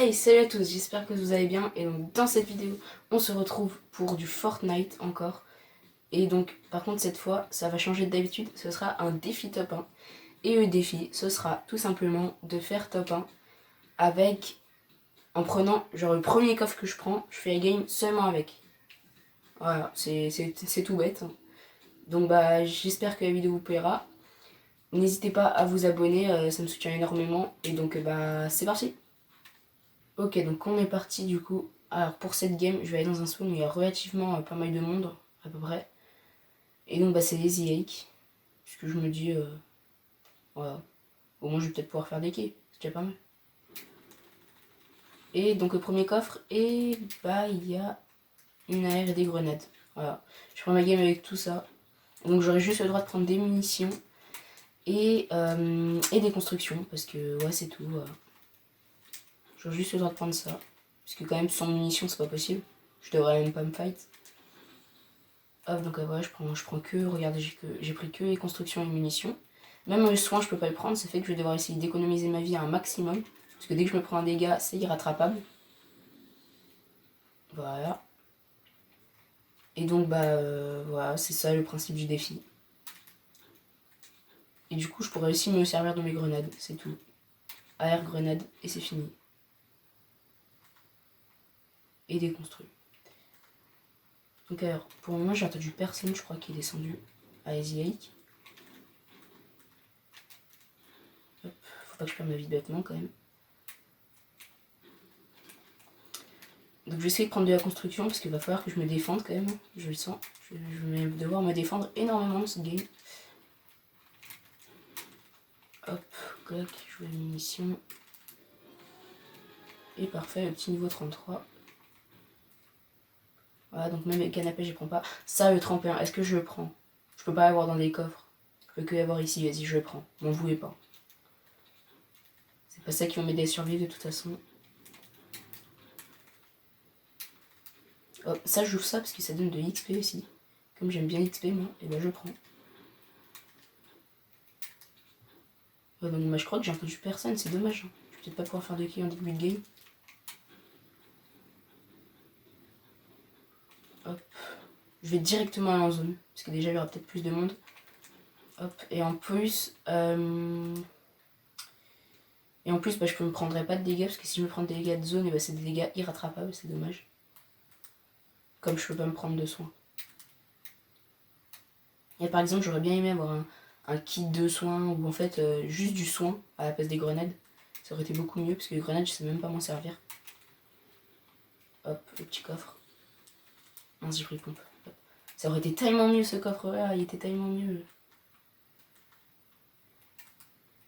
Hey, salut à tous, j'espère que vous allez bien. Et donc dans cette vidéo, on se retrouve pour du Fortnite encore. Et donc par contre cette fois, ça va changer d'habitude, ce sera un défi top 1. Et le défi, ce sera tout simplement de faire top 1 avec, en prenant genre le premier coffre que je prends, je fais la game seulement avec. Voilà, c'est tout bête, hein. Donc bah j'espère que la vidéo vous plaira. N'hésitez pas à vous abonner, ça me soutient énormément. Et donc bah c'est parti. Ok, donc on est parti du coup. Alors pour cette game, je vais aller dans un spawn où il y a relativement pas mal de monde, à peu près. Et donc bah c'est les Yake. Puisque je me dis, voilà, au moins je vais peut-être pouvoir faire des kills, c'est déjà pas mal. Et donc le premier coffre, et bah il y a une AR et des grenades. Voilà, je prends ma game avec tout ça. Donc j'aurai juste le droit de prendre des munitions et des constructions, parce que ouais c'est tout. J'aurai juste le droit de prendre ça. Parce que quand même sans munitions c'est pas possible. Je devrais même pas me fight. Hop, donc voilà, je prends que, regardez, j'ai pris que les constructions et munitions. Même le soin, je peux pas le prendre, ça fait que je vais devoir essayer d'économiser ma vie à un maximum. Parce que dès que je me prends un dégât, c'est irrattrapable. Voilà. Et donc, voilà, c'est ça le principe du défi. Et du coup, je pourrais aussi me servir de mes grenades, c'est tout. AR grenade, et c'est fini. Et déconstruit. Donc alors, pour le moment, j'ai entendu personne, je crois, qui est descendu à Easy Lake. Hop, faut pas que je perde ma vie bêtement quand même. Donc je vais essayer de prendre de la construction parce qu'il va falloir que je me défende quand même, je le sens. Je vais devoir me défendre énormément dans cette game. Hop, clac, je veux une munition. Et parfait, le petit niveau 33. Voilà, donc même les canapés, je les prends pas. Ça, le 31, est-ce que je le prends? Je peux pas l'avoir dans des coffres. Je peux que l'avoir ici, vas-y, je le prends. M'en voulez pas. C'est pas ça qui va m'aider à survivre de toute façon. Hop, ça, j'ouvre ça parce que ça donne de l'XP aussi. Comme j'aime bien l'XP, moi, et ben je prends. Ouais, donc, je crois que j'ai entendu personne, c'est dommage. Hein. Je vais peut-être pas pouvoir faire de kills en début de game. Hop. Je vais directement aller en zone, parce que déjà il y aura peut-être plus de monde. Hop, et en plus, bah, je me prendrai pas de dégâts, parce que si je me prends des dégâts de zone, et bah, c'est des dégâts irrattrapables, c'est dommage. Comme je peux pas me prendre de soins. Et par exemple, j'aurais bien aimé avoir un kit de soins, ou en fait juste du soin à la place des grenades. Ça aurait été beaucoup mieux, parce que les grenades, je sais même pas m'en servir. Hop, le petit coffre. Mince, j'ai pris le pompe. Hop. Ça aurait été tellement mieux ce coffre-là, il était tellement mieux.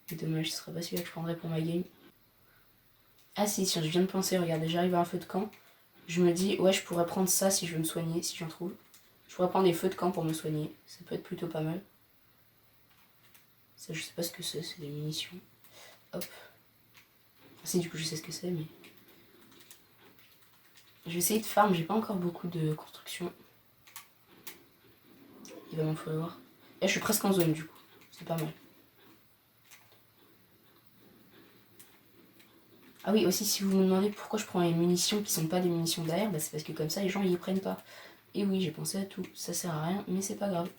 C'est dommage, ce serait pas celui-là que je prendrais pour ma game. Ah si, je viens de penser, regardez, j'arrive à un feu de camp. Je me dis, ouais, je pourrais prendre ça si je veux me soigner, si j'en trouve. Je pourrais prendre des feux de camp pour me soigner. Ça peut être plutôt pas mal. Ça, je sais pas ce que c'est des munitions. Hop. Ah, si, du coup, je sais ce que c'est, mais... Je vais essayer de farm, j'ai pas encore beaucoup de construction. Il va m'en falloir. Là, je suis presque en zone, du coup. C'est pas mal. Ah oui, aussi, si vous me demandez pourquoi je prends les munitions qui sont pas des munitions d'air, bah, c'est parce que comme ça, les gens, ils prennent pas. Et oui, j'ai pensé à tout. Ça sert à rien, mais c'est pas grave.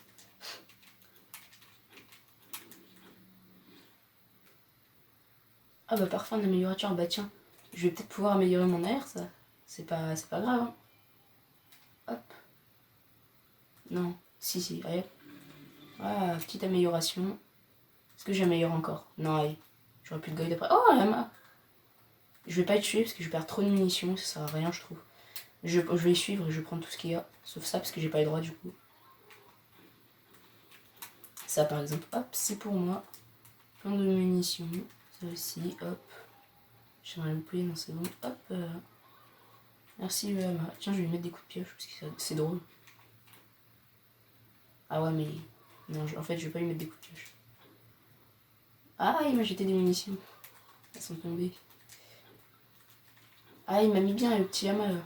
Ah bah parfait, un améliorateur, bah tiens, je vais peut-être pouvoir améliorer mon air, ça. C'est pas grave, hein. Hop. Non, si, allez. Ah, petite amélioration. Est-ce que j'améliore encore? Non, allez. J'aurais plus de guide après. Oh, Emma. Je vais pas être tuer parce que je perds trop de munitions, ça sert à rien, je trouve. Je vais suivre et je vais prendre tout ce qu'il y a. Sauf ça parce que j'ai pas les droits du coup. Ça par exemple, hop, c'est pour moi. Plein de munitions. Ça aussi, hop. J'aimerais me plier, non c'est bon. Hop. Merci Emma. Tiens, je vais lui mettre des coups de pioche parce que c'est drôle. Ah ouais, mais... Non, en fait, je vais pas lui mettre des coups de pioche. Ah, il m'a jeté des munitions. Elles sont tombées. Ah, il m'a mis bien le petit Yama là.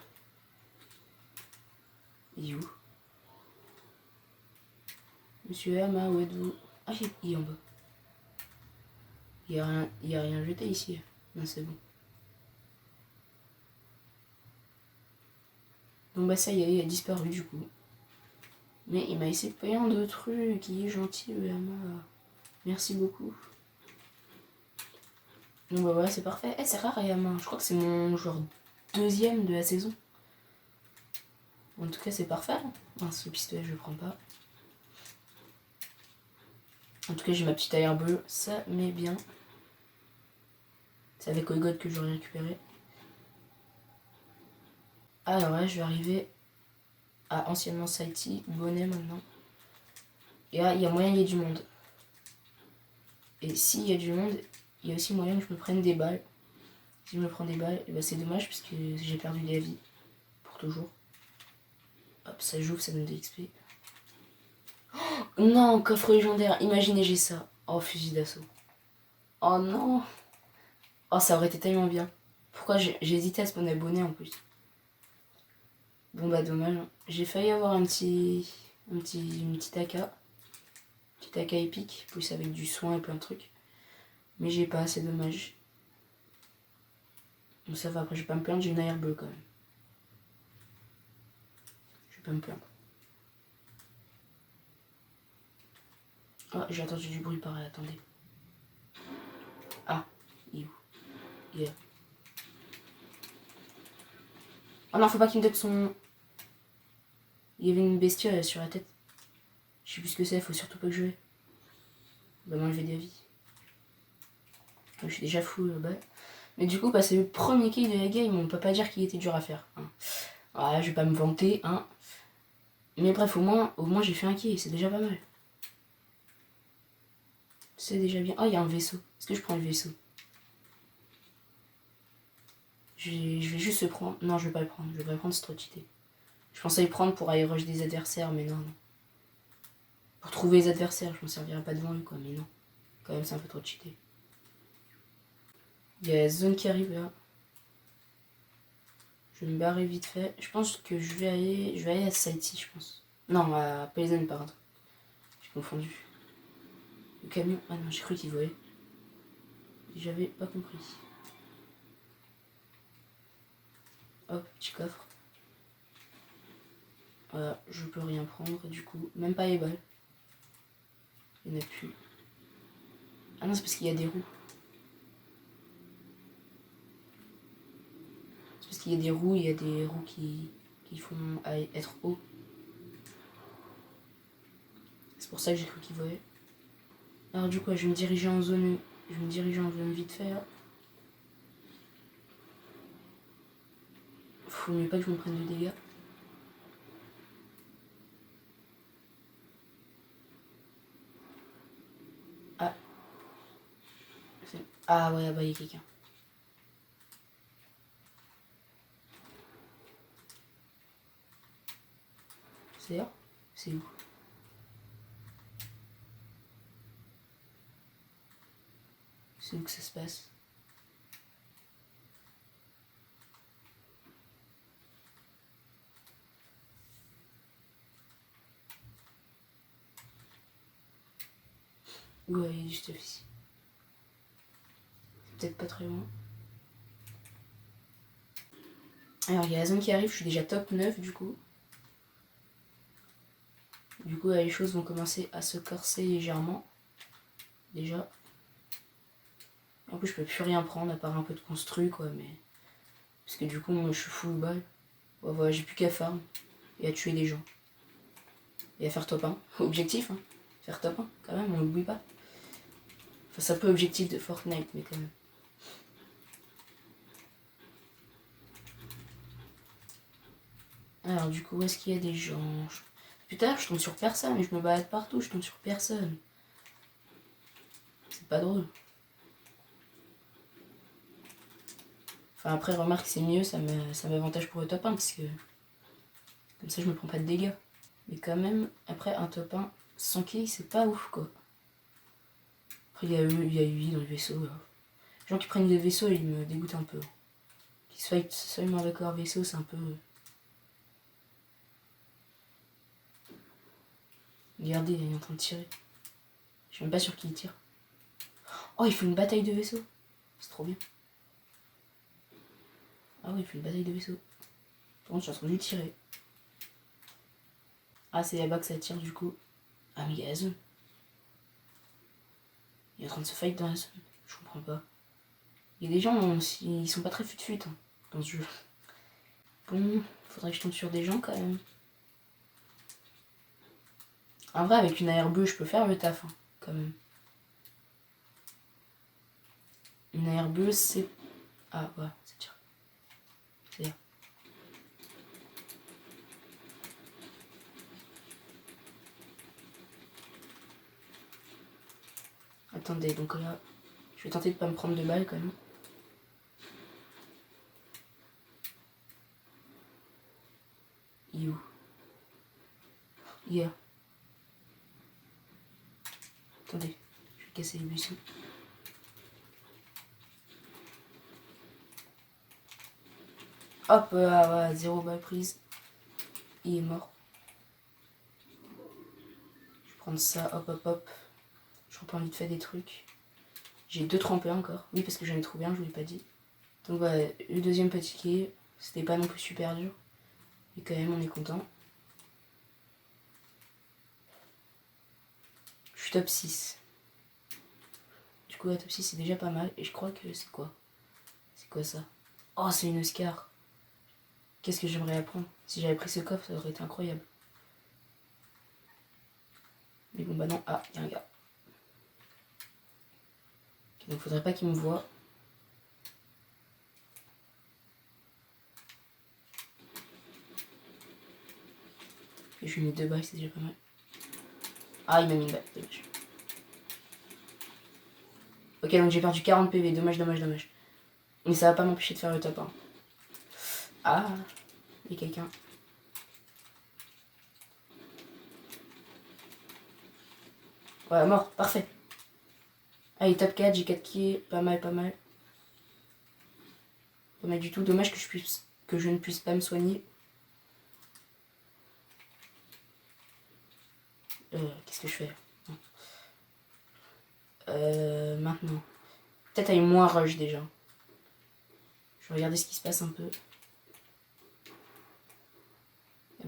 Il est où? Monsieur Yama, où êtes-vous? Ah, il est en bas. Il y a rien jeté ici. Non, c'est bon. Donc bah ça y est, il a disparu du coup. Mais il m'a laissé plein de trucs, il est gentil Oyama. Merci beaucoup. Donc bah voilà, c'est parfait. Eh, c'est rare Oyama, je crois que c'est mon genre 2e de la saison. En tout cas c'est parfait. Ce pistolet je le prends pas. En tout cas j'ai ma petite air bleue, ça m'est bien. C'est avec Oigot que j'aurais récupéré. Alors là je vais arriver à anciennement Saïti, Bonnet maintenant. Et là il y a moyen qu'il y ait du monde. Et s'il y a du monde, il y a aussi moyen que je me prenne des balles. Si je me prends des balles, bah c'est dommage parce que j'ai perdu des vies. Pour toujours. Hop, ça j'ouvre, ça donne des XP. Oh, non, coffre légendaire, imaginez j'ai ça. Oh, fusil d'assaut. Oh non. Oh, ça aurait été tellement bien. Pourquoi j'ai hésité à spawn abonné en plus. Bon bah dommage. J'ai failli avoir une petite AK. Petite AK épique, plus avec du soin et plein de trucs. Mais j'ai pas, c'est dommage. Bon ça va, après je vais pas me plaindre, j'ai une air bleue quand même. Je vais pas me plaindre. Oh, j'ai entendu du bruit par là, attendez. Ah, il est où? Il est là. Oh non, faut pas qu'il me donne son... Il y avait une bestiole sur la tête. Je sais plus ce que c'est, faut surtout pas que je vais. Il va m'enlever des vies. Je suis déjà fou là-bas. Mais du coup, bah, c'est le premier kill de la game, on peut pas dire qu'il était dur à faire. Hein. Ah, je vais pas me vanter, hein. Mais bref, au moins j'ai fait un kill, c'est déjà pas mal. C'est déjà bien. Oh, il y a un vaisseau. Est-ce que je prends le vaisseau? Je vais juste le prendre. Non, je vais pas le prendre. Je vais pas le prendre, c'est trop cheaté. Je pensais le prendre pour aller rush des adversaires, mais non, non. Pour trouver les adversaires, je m'en servirai pas devant eux, quoi, mais non. Quand même, c'est un peu trop cheaté. Il y a la zone qui arrive là. Je vais me barrer vite fait. Je pense que je vais aller à Saïti, je pense. Non, à Paysanne, pardon. J'ai confondu. Le camion. Ah non, j'ai cru qu'il volait. J'avais pas compris. Hop, petit coffre. Voilà, je peux rien prendre du coup. Même pas les balles. Il n'y en a plus. Ah non, c'est parce qu'il y a des roues. C'est parce qu'il y a des roues, il y a des roues qui font être hauts. C'est pour ça que j'ai cru qu'il volait. Alors du coup, je vais me diriger en zone. Je vais me diriger en zone vite fait. Faut mieux pas que je me prenne de dégâts. Ah. Ah ouais, bah il y a quelqu'un. C'est là? C'est où? C'est où que ça se passe? Ouais, il est juste ici. C'est peut-être pas très loin. Alors il y a la zone qui arrive, je suis déjà top 9 du coup. Du coup les choses vont commencer à se corser légèrement. Déjà. En plus je peux plus rien prendre à part un peu de construit quoi, mais... Parce que du coup moi je suis full balle. Ouais, voilà, j'ai plus qu'à farm et à tuer des gens. Et à faire top 1. Objectif hein. Faire top 1 quand même, on l'oublie pas. Enfin c'est un peu objectif de Fortnite mais quand même. Alors du coup où est-ce qu'il y a des gens? Putain je tombe sur personne, je me balade partout, je tombe sur personne. C'est pas drôle. Enfin après remarque c'est mieux, ça m'avantage pour le top 1 parce que comme ça je me prends pas de dégâts. Mais quand même, après un top 1 sans kills c'est pas ouf quoi. Après il y a lui dans le vaisseau. Là. Les gens qui prennent des vaisseaux ils me dégoûtent un peu. Qu'ils se fight seulement avec leur vaisseau c'est un peu... Regardez, il est en train de tirer. Je suis même pas sûr qu'il tire. Oh il fait une bataille de vaisseaux. C'est trop bien. Ah oui il fait une bataille de vaisseaux. Par contre je suis en train de lui tirer. Ah, c'est là-bas que ça tire du coup. Ah, mais il y a la zone. Il est en train de se fight dans la zone. Je comprends pas. Il y a des gens, ils sont pas très fut-fut hein, dans ce jeu. Bon, faudrait que je tombe sur des gens quand même. En vrai, avec une AR bleue, je peux faire le taf, hein, quand même. Une AR bleue, c'est... Ah, ouais, c'est dur. C'est bien. Attendez, donc là, je vais tenter de pas me prendre de balles quand même. Il est où? Il est là. Attendez, je vais casser les buissons. Hop, ah, ouais, 0 balle prise. Il est mort. Je vais prendre ça, hop, hop, hop. Je reprends vite fait des trucs. J'ai 2 trempés encore. Oui, parce que j'en ai trouvé un, je vous l'ai pas dit. Donc voilà, le deuxième petit quai. C'était pas non plus super dur. Mais quand même, on est content. Je suis top 6. Du coup, la top 6, c'est déjà pas mal. Et je crois que c'est quoi? C'est quoi ça? Oh, c'est une Oscar. Qu'est-ce que j'aimerais apprendre? Si j'avais pris ce coffre, ça aurait été incroyable. Mais bon, bah non. Ah, il y a un gars. Okay, donc, faudrait pas qu'il me voie. Et je lui mets 2 balles, c'est déjà pas mal. Ah, il m'a mis une balle, dommage. Ok, donc j'ai perdu 40 PV, dommage, dommage, dommage. Mais ça va pas m'empêcher de faire le top 1. Ah, il y a quelqu'un. Voilà, mort, parfait. Allez, top 4, j'ai 4 kills, pas mal, pas mal. Pas mal du tout, dommage que je ne puisse pas me soigner. Qu'est-ce que je fais? Maintenant. Peut-être avec moins rush déjà. Je vais regarder ce qui se passe un peu.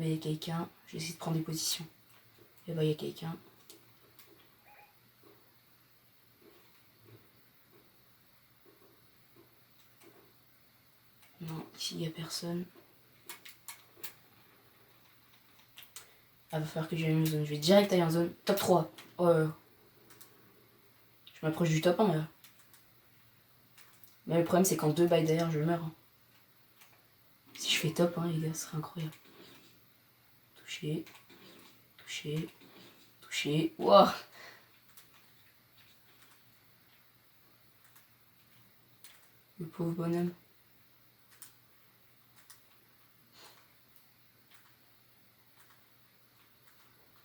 Il y a quelqu'un. Je vais essayer de prendre des positions. Et bah, il y a quelqu'un. Non, ici il n'y a personne. Ah, va falloir que j'aille en zone. Je vais direct aller en zone. Top 3. Oh, je m'approche du top 1 là. Mais le problème c'est qu'en 2 bails derrière je meurs. Hein. Si je fais top 1 les gars, ce serait incroyable. Touché. Touché. Touché. Wouah. Le pauvre bonhomme.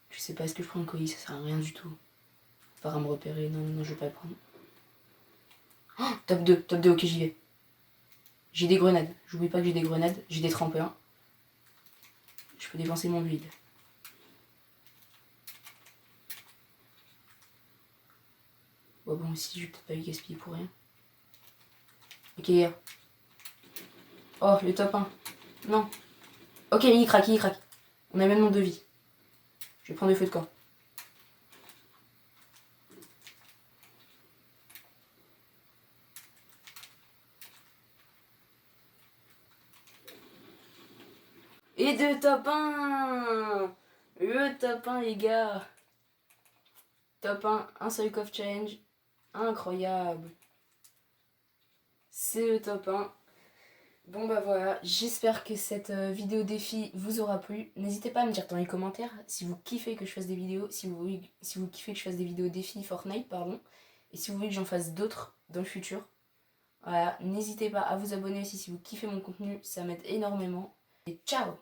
Je sais pas, est-ce que je prends le colis? Ça sert à rien du tout. Par à me repérer. Non, non, je vais pas le prendre. Oh, top 2, ok, j'y vais. J'ai des grenades. J'oublie pas que j'ai des grenades. J'ai des trempeurs. Je peux dépenser mon build. Bon, bon, ici, je vais peut-être pas les gaspiller pour rien. Ok, gars. Oh, le top 1. Non. Ok, il craque, il craque. On a même mon 2 vies. Je vais prendre le feu de camp. Et de top 1. Le top 1, les gars. Top 1, un seul coffre challenge. Incroyable. C'est le top 1. Bon bah voilà, j'espère que cette vidéo défi vous aura plu. N'hésitez pas à me dire dans les commentaires si vous kiffez que je fasse des vidéos, si vous kiffez que je fasse des vidéos défi Fortnite, pardon. Et si vous voulez que j'en fasse d'autres dans le futur. Voilà, n'hésitez pas à vous abonner aussi si vous kiffez mon contenu, ça m'aide énormément. Et ciao!